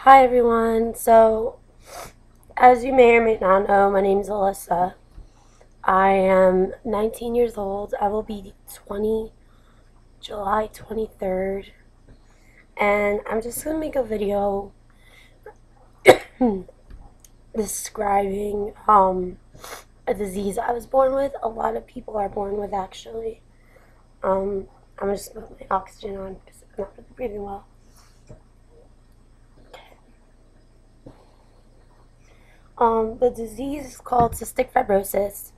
Hi everyone. So, as you may or may not know, my name is Alyssa. I am 19 years old. I will be 20 July 23rd, and I'm just going to make a video describing a disease I was born with. A lot of people are born with, actually. I'm just going to put my oxygen on because I'm not really breathing well. The disease is called cystic fibrosis.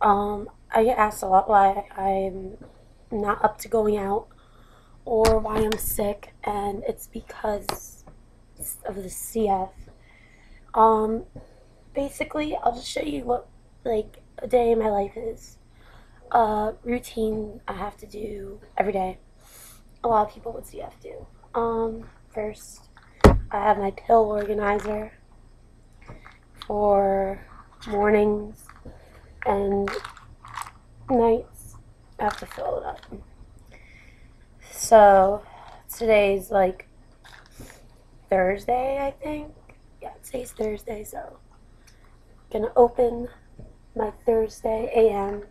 I get asked a lot why I'm not up to going out or why I'm sick, and it's because of the CF. Um, Basically, I'll just show you what like a day in my life is. Routine I have to do every day. A lot of people with CF do. First, I have my pill organizer for mornings and nights. I have to fill it up. So today's like Thursday, I think. Yeah, today's Thursday, so I'm gonna open my Thursday AM.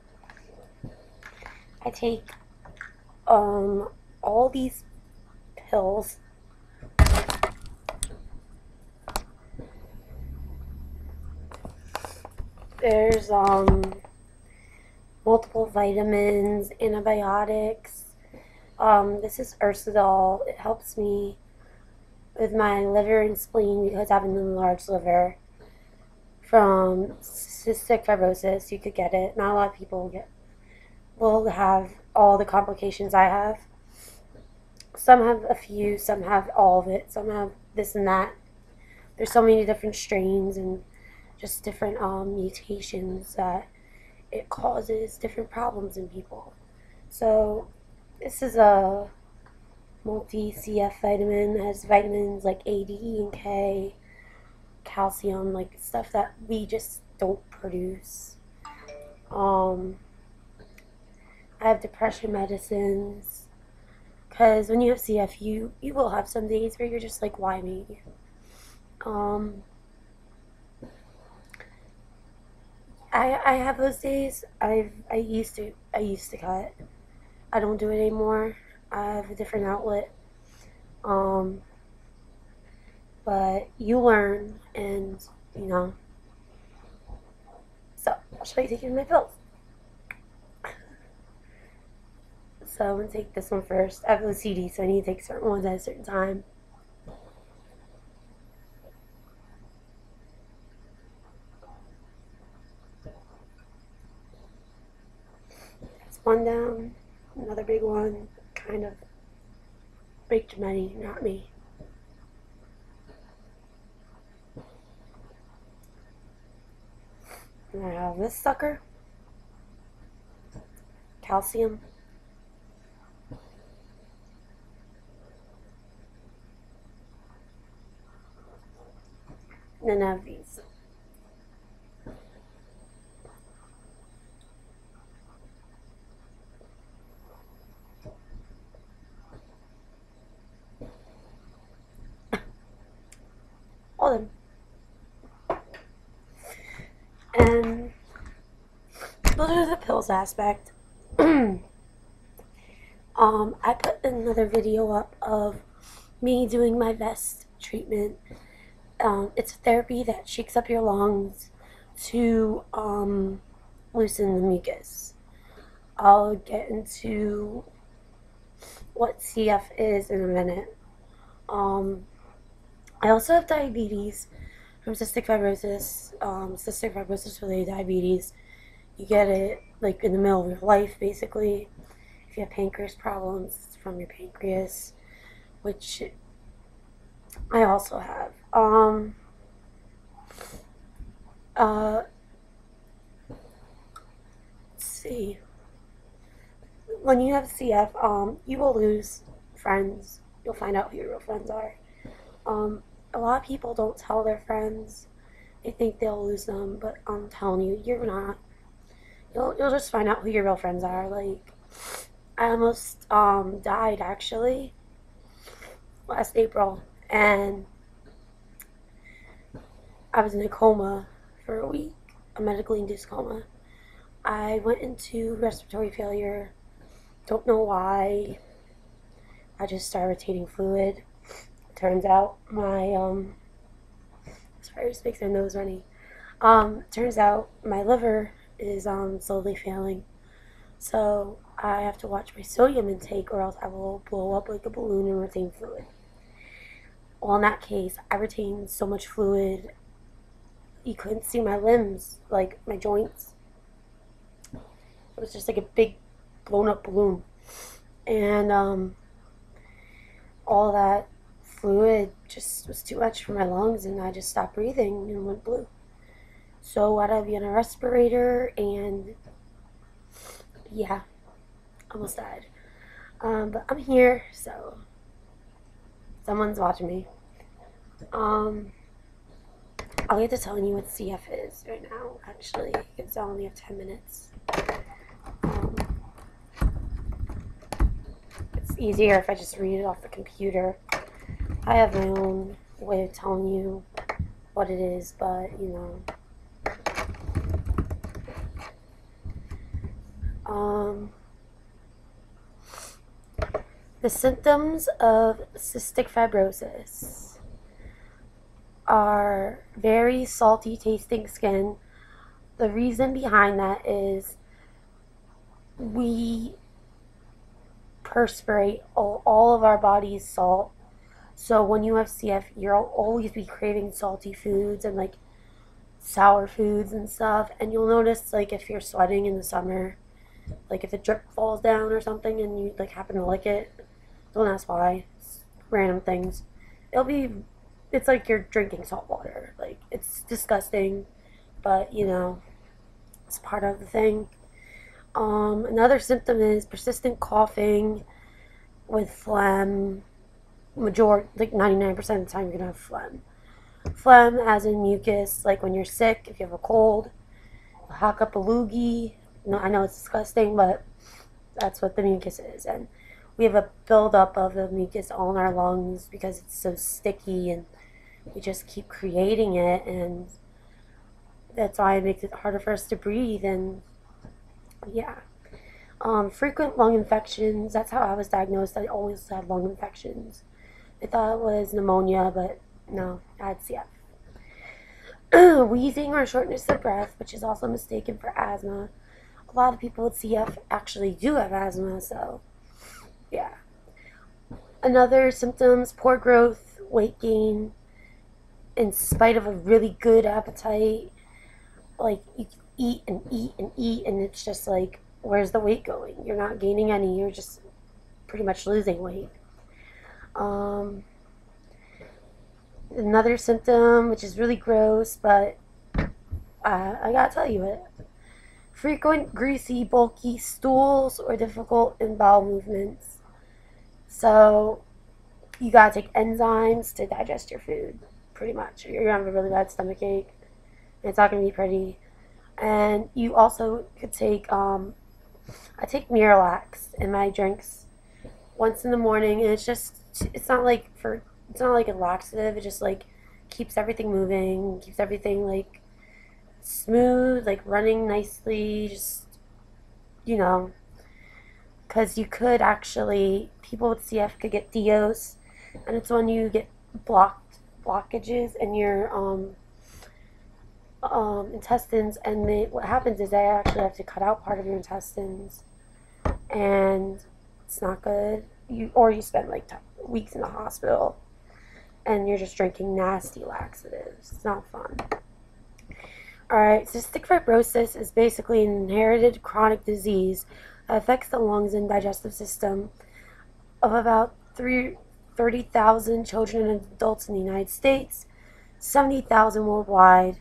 I take all these pills. There's multiple vitamins, antibiotics. This is Ursidol. It helps me with my liver and spleen because I have an enlarged liver from cystic fibrosis. You could get it. Not a lot of people will have all the complications I have. Some have a few, some have all of it, some have this and that. There's so many different strains and just different mutations that it causes different problems in people. So this is a multi-CF vitamin. It has vitamins like A, D, E, and K, calcium, like stuff that we just don't produce. I have depression medicines because when you have CF, you will have some days where you're just like, why me? I have those days. I used to cut. I don't do it anymore. I have a different outlet. Um, but you learn, and you know. So I'll show you taking my pills. So I'm gonna take this one first. I have OCD, so I need to take certain ones at a certain time. That's one down. Another big one. Kind of baked many, not me. And I have this sucker. Calcium. And then I have these. All of them. And those are the pills aspect. I put another video up of me doing my vest treatment. It's a therapy that shakes up your lungs to loosen the mucus. I'll get into what CF is in a minute. I also have diabetes from cystic fibrosis. Cystic fibrosis related diabetes. You get it like in the middle of your life, basically. If you have pancreas problems, it's from your pancreas, which I also have. Let's see. When you have CF, you will lose friends. You'll find out who your real friends are. A lot of people don't tell their friends. They think they'll lose them, but I'm telling you, you're not. You'll just find out who your real friends are. Like, I almost died actually last April, and I was in a coma for a week, a medically induced coma. I went into respiratory failure. Don't know why. I just started retaining fluid. Turns out my sorry, it just makes my nose runny. Turns out my liver is slowly failing. So I have to watch my sodium intake or else I will blow up like a balloon and retain fluid. Well, in that case, I retained so much fluid you couldn't see my limbs, like my joints. It was just like a big blown up balloon. And all that fluid just was too much for my lungs, and I just stopped breathing and went blue. So I had to be on a respirator, and yeah, almost died. But I'm here, so someone's watching me. I'll get to telling you what CF is right now, actually, because I only have 10 minutes. It's easier if I just read it off the computer. I have my own way of telling you what it is, but, you know. The symptoms of cystic fibrosis are very salty tasting skin. The reason behind that is we perspirate all of our body's salt. So when you have CF, you'll always be craving salty foods and like sour foods and stuff. And you'll notice, like, if you're sweating in the summer, like if a drip falls down or something and you like happen to lick it, don't ask why. It's random things. It's like you're drinking salt water. Like, it's disgusting, but you know, it's part of the thing. Another symptom is persistent coughing with phlegm. Like 99% of the time you're gonna have phlegm. Phlegm as in mucus, like when you're sick, if you have a cold. Hock up a loogie. No, I know it's disgusting, but that's what the mucus is. And we have a buildup of the mucus all in our lungs because it's so sticky, and we just keep creating it, and that's why it makes it harder for us to breathe. And yeah. Frequent lung infections. That's how I was diagnosed. I always had lung infections. I thought it was pneumonia, but no, I had CF. Wheezing or shortness of breath, which is also mistaken for asthma. A lot of people with CF actually do have asthma, so yeah. Another symptoms, poor growth, weight gain, in spite of a really good appetite. Like, you eat and eat and eat, and it's just like, where's the weight going? You're not gaining any, you're just pretty much losing weight. Another symptom, which is really gross, but I gotta tell you it. Frequent greasy, bulky stools or difficult in bowel movements. So you gotta take enzymes to digest your food, pretty much. You're gonna have a really bad stomach ache. It's not gonna be pretty. And you also could take, I take Miralax in my drinks once in the morning, and it's not like a laxative. It just like keeps everything moving, keeps everything like smooth, like running nicely, just, you know, because you could actually, people with CF could get DOs, and it's when you get blockages in your intestines, and what happens is they actually have to cut out part of your intestines, and it's not good. You spend like weeks in the hospital, and you're just drinking nasty laxatives. It's not fun. Alright, cystic fibrosis is basically an inherited chronic disease that affects the lungs and digestive system of about 30,000 children and adults in the United States, 70,000 worldwide.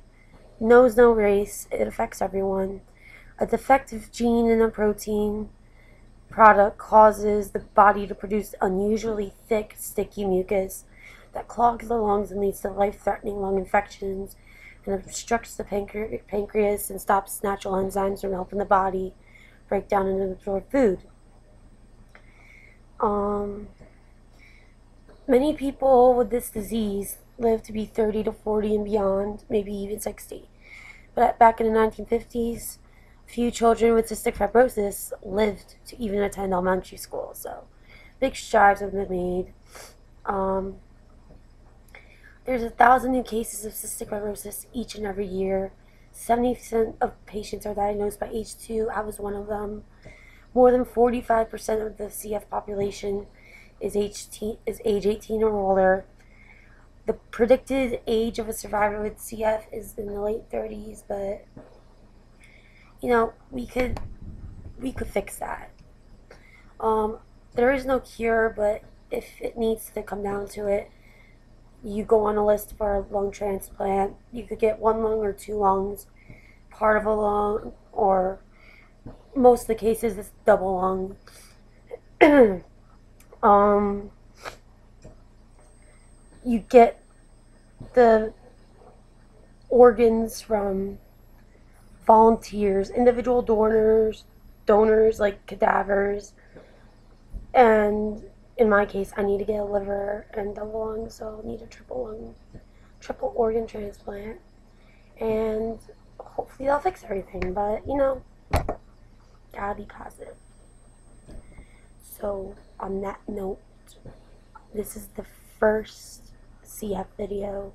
Knows no race, it affects everyone. A defective gene in a protein product causes the body to produce unusually thick, sticky mucus that clogs the lungs and leads to life-threatening lung infections, and obstructs the pancreas and stops natural enzymes from helping the body break down and absorb food. Many people with this disease live to be 30 to 40 and beyond, maybe even 60. But back in the 1950s, few children with cystic fibrosis lived to even attend elementary school. So big strides have been made. Um, there's 1,000 new cases of cystic fibrosis each and every year. 70% of patients are diagnosed by age 2. I was one of them. More than 45% of the CF population is age 18 or older. The predicted age of a survivor with CF is in the late 30s, but we could fix that. Um, there is no cure, but if it needs to come down to it, you go on a list for a lung transplant. You could get one lung or two lungs, part of a lung, or most of the cases it's double lung. You get the organs from volunteers, individual donors like cadavers, and in my case, I need to get a liver and double lung, so I need a triple organ transplant, and hopefully they'll fix everything. But gotta be positive. So on that note, this is the first CF video.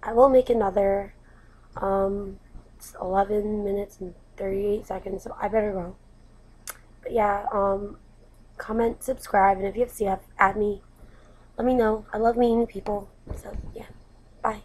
I will make another. It's 11 minutes and 38 seconds, so I better go. But yeah, comment, subscribe, and if you have CF, add me. Let me know. I love meeting people. So yeah, bye.